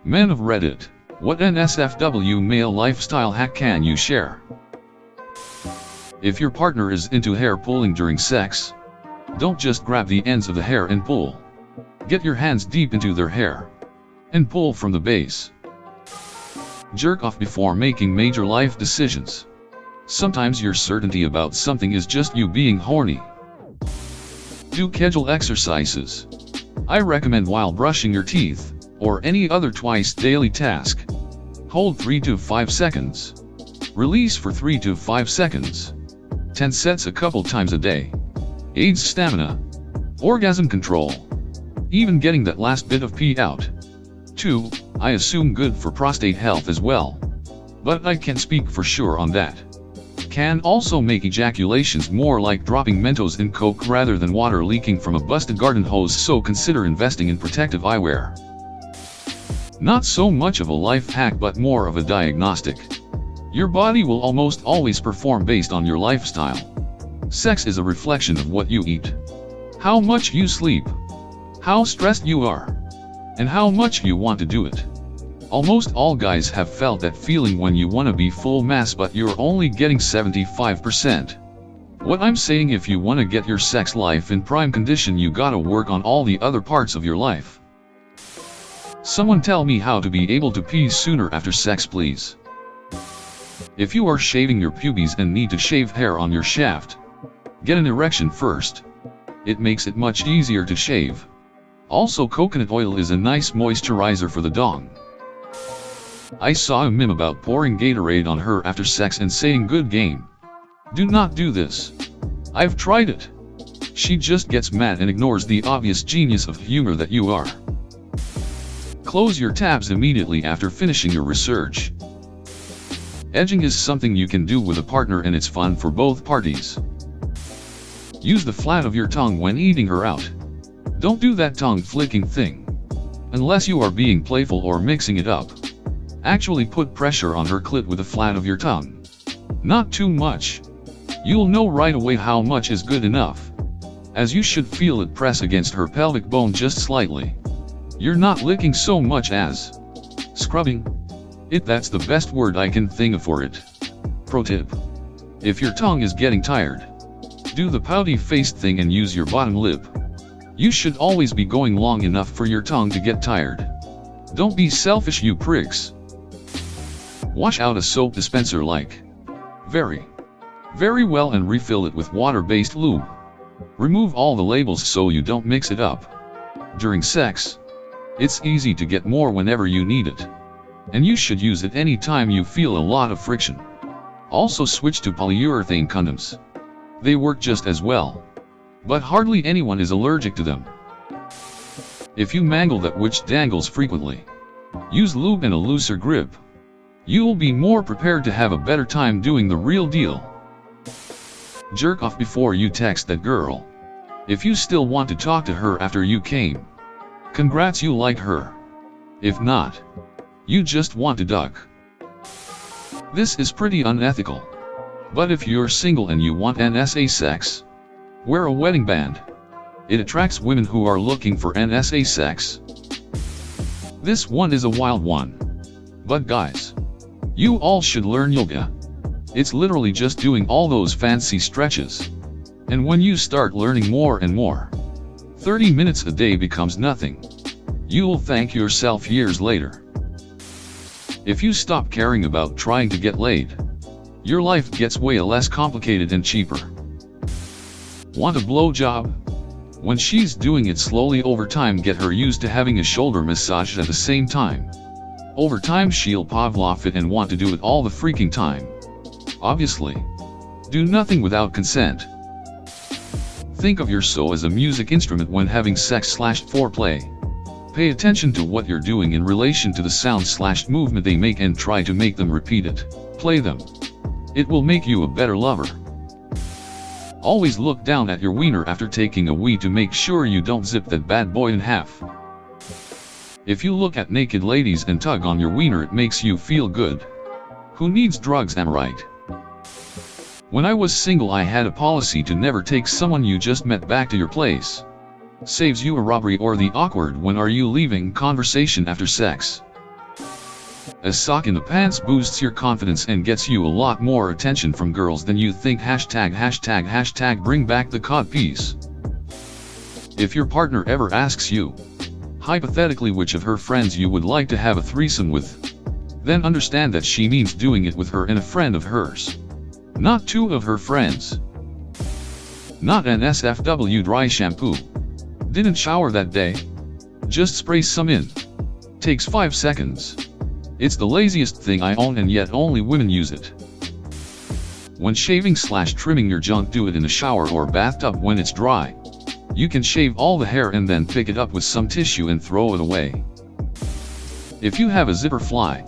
Men of Reddit, what NSFW male lifestyle hack can you share? If your partner is into hair pulling during sex, don't just grab the ends of the hair and pull. Get your hands deep into their hair and pull from the base. Jerk off before making major life decisions. Sometimes your certainty about something is just you being horny. Do Kegel exercises. I recommend while brushing your teeth, or any other twice daily task. Hold 3 to 5 seconds. Release for 3 to 5 seconds. 10 sets a couple times a day. Aids stamina. Orgasm control. Even getting that last bit of pee out. 2, I assume good for prostate health as well. But I can't speak for sure on that. Can also make ejaculations more like dropping Mentos in Coke rather than water leaking from a busted garden hose, so consider investing in protective eyewear. Not so much of a life hack but more of a diagnostic. Your body will almost always perform based on your lifestyle. Sex is a reflection of what you eat, how much you sleep, how stressed you are, and how much you want to do it. Almost all guys have felt that feeling when you want to be full mass but you're only getting 75%. What I'm saying, if you want to get your sex life in prime condition, you gotta work on all the other parts of your life. Someone tell me how to be able to pee sooner after sex, please. If you are shaving your pubes and need to shave hair on your shaft, get an erection first. It makes it much easier to shave. Also, coconut oil is a nice moisturizer for the dong. I saw a meme about pouring Gatorade on her after sex and saying good game. Do not do this. I've tried it. She just gets mad and ignores the obvious genius of humor that you are. Close your tabs immediately after finishing your research. Edging is something you can do with a partner and it's fun for both parties. Use the flat of your tongue when eating her out. Don't do that tongue flicking thing. Unless you are being playful or mixing it up. Actually put pressure on her clit with the flat of your tongue. Not too much. You'll know right away how much is good enough, as you should feel it press against her pelvic bone just slightly. You're not licking so much as scrubbing it. That's the best word I can think of for it. Pro tip: if your tongue is getting tired, do the pouty faced thing and use your bottom lip. You should always be going long enough for your tongue to get tired. Don't be selfish, you pricks. Wash out a soap dispenser like very well and refill it with water-based lube. Remove all the labels so you don't mix it up. During sex, it's easy to get more whenever you need it, and you should use it anytime you feel a lot of friction. Also switch to polyurethane condoms. They work just as well, but hardly anyone is allergic to them. If you mangle that which dangles frequently, use lube and a looser grip. You'll be more prepared to have a better time doing the real deal. Jerk off before you text that girl. If you still want to talk to her after you came, congrats, you like her. If not, you just want to duck. This is pretty unethical. But if you're single and you want NSA sex, wear a wedding band. It attracts women who are looking for NSA sex. This one is a wild one. But guys, you all should learn yoga. It's literally just doing all those fancy stretches. And when you start learning more and more, 30 minutes a day becomes nothing. You'll thank yourself years later. If you stop caring about trying to get laid, your life gets way less complicated and cheaper. Want a blowjob? When she's doing it slowly over time, get her used to having a shoulder massage at the same time. Over time she'll Pavlov it and want to do it all the freaking time. Obviously, do nothing without consent. Think of your so as a music instrument when having sex/foreplay. Pay attention to what you're doing in relation to the sound/movement they make and try to make them repeat it. Play them. It will make you a better lover. Always look down at your wiener after taking a wee to make sure you don't zip that bad boy in half. If you look at naked ladies and tug on your wiener, it makes you feel good. Who needs drugs, am I right? When I was single, I had a policy to never take someone you just met back to your place. Saves you a robbery or the awkward "when are you leaving" conversation after sex. A sock in the pants boosts your confidence and gets you a lot more attention from girls than you think. #### bring back the codpiece. If your partner ever asks you, hypothetically, which of her friends you would like to have a threesome with, then understand that she means doing it with her and a friend of hers, not two of her friends. Not NSFW dry shampoo. Didn't shower that day? Just spray some in. Takes 5 seconds. It's the laziest thing I own, and yet only women use it. When shaving/trimming your junk, do it in a shower or bathtub when it's dry. You can shave all the hair and then pick it up with some tissue and throw it away. If you have a zipper fly,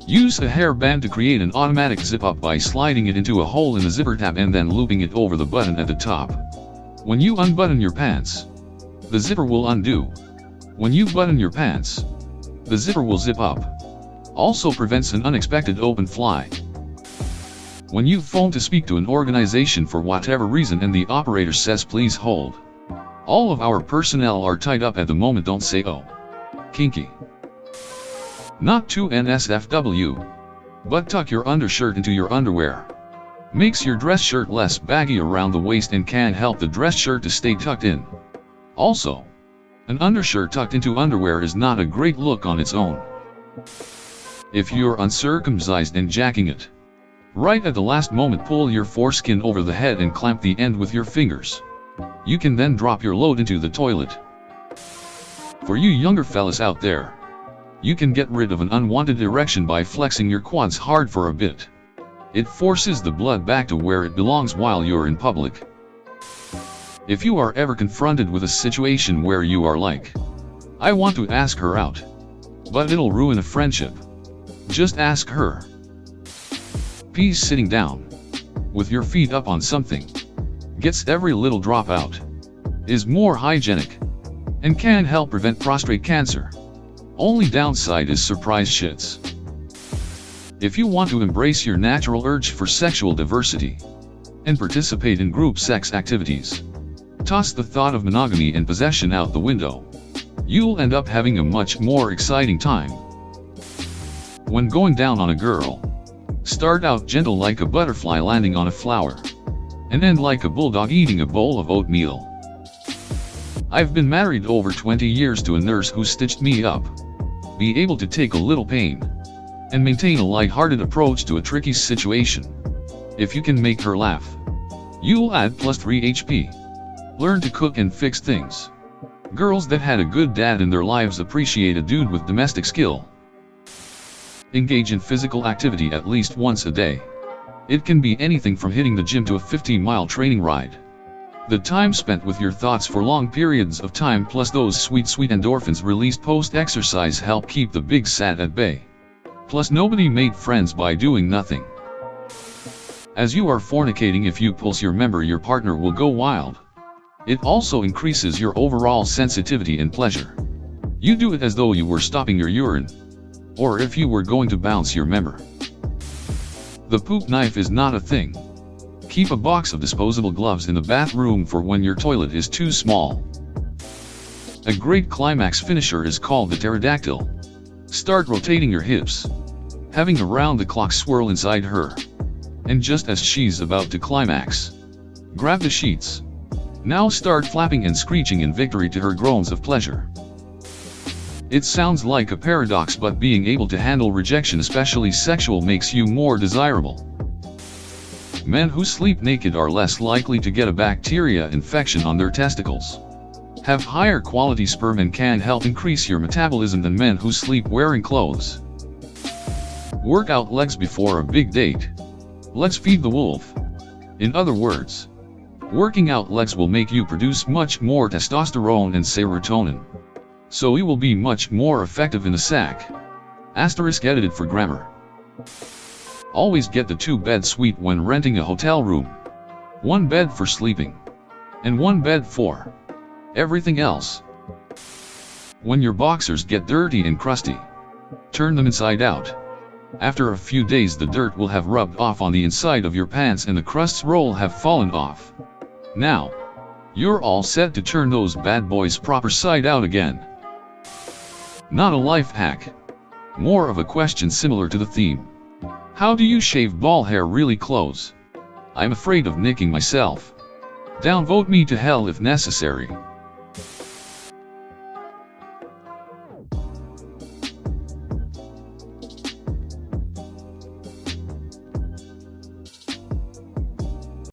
use a hairband to create an automatic zip up by sliding it into a hole in the zipper tab and then looping it over the button at the top. When you unbutton your pants, the zipper will undo. When you button your pants, the zipper will zip up. Also prevents an unexpected open fly. When you phone to speak to an organization for whatever reason and the operator says "please hold. All of our personnel are tied up at the moment," don't say "oh, kinky." Not to NSFW, but tuck your undershirt into your underwear. Makes your dress shirt less baggy around the waist and can help the dress shirt to stay tucked in. Also, an undershirt tucked into underwear is not a great look on its own. If you're uncircumcised and jacking it, right at the last moment pull your foreskin over the head and clamp the end with your fingers. You can then drop your load into the toilet. For you younger fellas out there, you can get rid of an unwanted erection by flexing your quads hard for a bit. It forces the blood back to where it belongs while you're in public. If you are ever confronted with a situation where you are like, "I want to ask her out, but it'll ruin a friendship," just ask her. Peas sitting down, with your feet up on something, gets every little drop out, is more hygienic, and can help prevent prostate cancer. Only downside is surprise shits. If you want to embrace your natural urge for sexual diversity, and participate in group sex activities, toss the thought of monogamy and possession out the window. You'll end up having a much more exciting time. When going down on a girl, start out gentle like a butterfly landing on a flower, and end like a bulldog eating a bowl of oatmeal. I've been married over 20 years to a nurse who stitched me up. Be able to take a little pain, and maintain a light-hearted approach to a tricky situation. If you can make her laugh, you'll add +3 HP. Learn to cook and fix things. Girls that had a good dad in their lives appreciate a dude with domestic skill. Engage in physical activity at least once a day. It can be anything from hitting the gym to a 50-mile training ride. The time spent with your thoughts for long periods of time plus those sweet endorphins released post-exercise help keep the big sad at bay. Plus nobody made friends by doing nothing. As you are fornicating, if you pulse your member, your partner will go wild. It also increases your overall sensitivity and pleasure. You do it as though you were stopping your urine, or if you were going to bounce your member. The poop knife is not a thing. Keep a box of disposable gloves in the bathroom for when your toilet is too small. A great climax finisher is called the pterodactyl. Start rotating your hips, having a round-the-clock swirl inside her. And just as she's about to climax, grab the sheets. Now start flapping and screeching in victory to her groans of pleasure. It sounds like a paradox, but being able to handle rejection, especially sexual, makes you more desirable. Men who sleep naked are less likely to get a bacteria infection on their testicles, have higher quality sperm, and can help increase your metabolism than men who sleep wearing clothes. Work out legs before a big date. Let's feed the wolf. In other words, working out legs will make you produce much more testosterone and serotonin, so you will be much more effective in the sack. Asterisk edited for grammar. Always get the 2-bed suite when renting a hotel room. 1 bed for sleeping, and 1 bed for everything else. When your boxers get dirty and crusty, turn them inside out. After a few days, the dirt will have rubbed off on the inside of your pants and the crusts will have fallen off. Now, You're all set to turn those bad boys proper side out again. Not a life hack. More of a question similar to the theme. How do you shave ball hair really close? I'm afraid of nicking myself. Downvote me to hell if necessary.